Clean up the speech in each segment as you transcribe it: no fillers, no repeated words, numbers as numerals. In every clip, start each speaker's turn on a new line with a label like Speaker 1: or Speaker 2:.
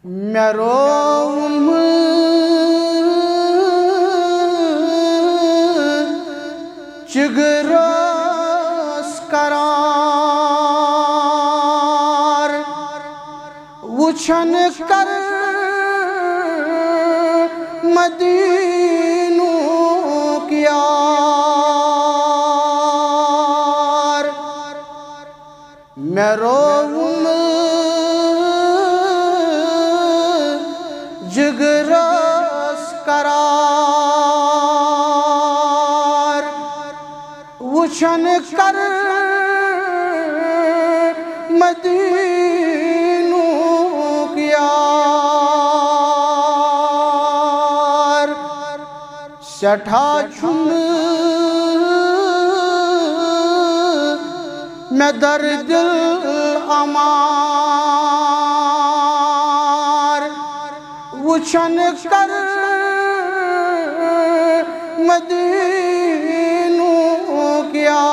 Speaker 1: میروم چگرس قرار وچھن کر مدینوں کی یار میروم جگرس قرار وچھن کر مدینوں کی یار سٹھا چھن میں در دل امار وچھن کر مدینوں کی یار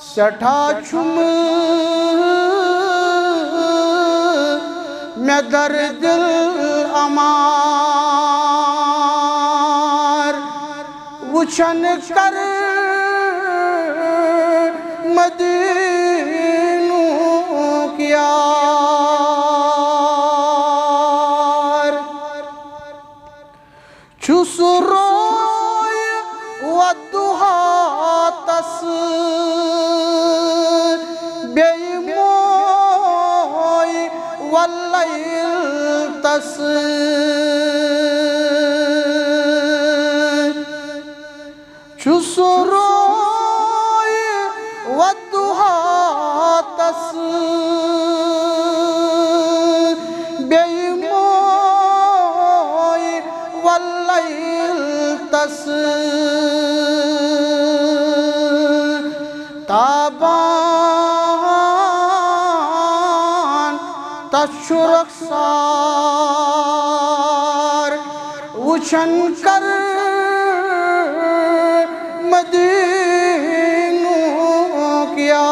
Speaker 1: سٹھا چھن میں در دل امار وچھن کر مدینوں کی یار چھس روی ودہا تس بیئی موئی واللیل تس چھس روی ودہا تس بیئی موئی واللیل تس تابان تس رخسار وچھن کر مدینوں کی یار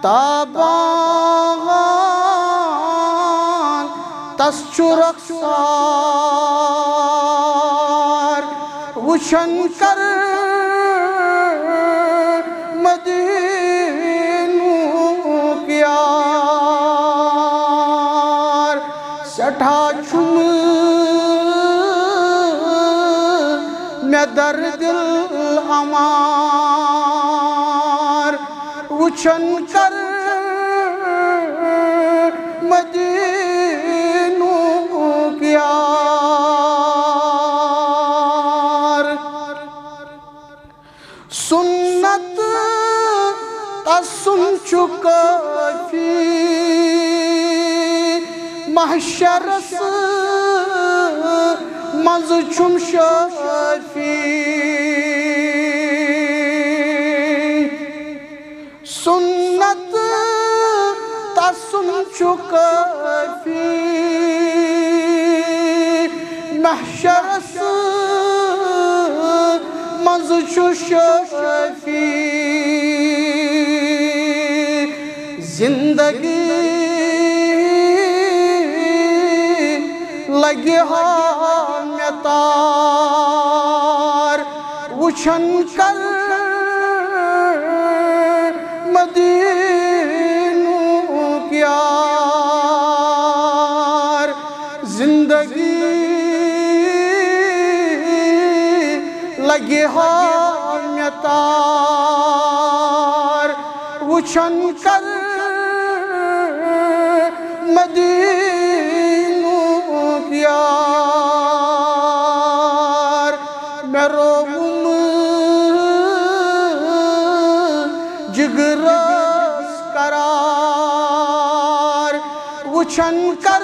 Speaker 1: تابان تس رخسار وچھن کر مدینوں کی یار سٹھا چھن میں در دل امار وچھن کر مدینوں کی یار سنت تسن چکافی محشرس مز چھم شافی سنت تسن چکافی محشرس مز چھم شافی زندگی لگی میں تار وچھن کر مدینوں کی یار زندگی لگی میں تار وچھن کر مدینوں کی یار میروم جگرس قرار وچھن کر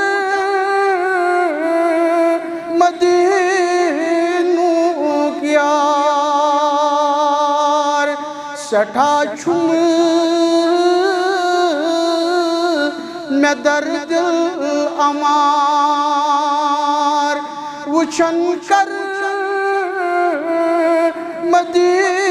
Speaker 1: مدینوں کی یار سٹھا چھن میں در دل امار وچھن کر مدینوں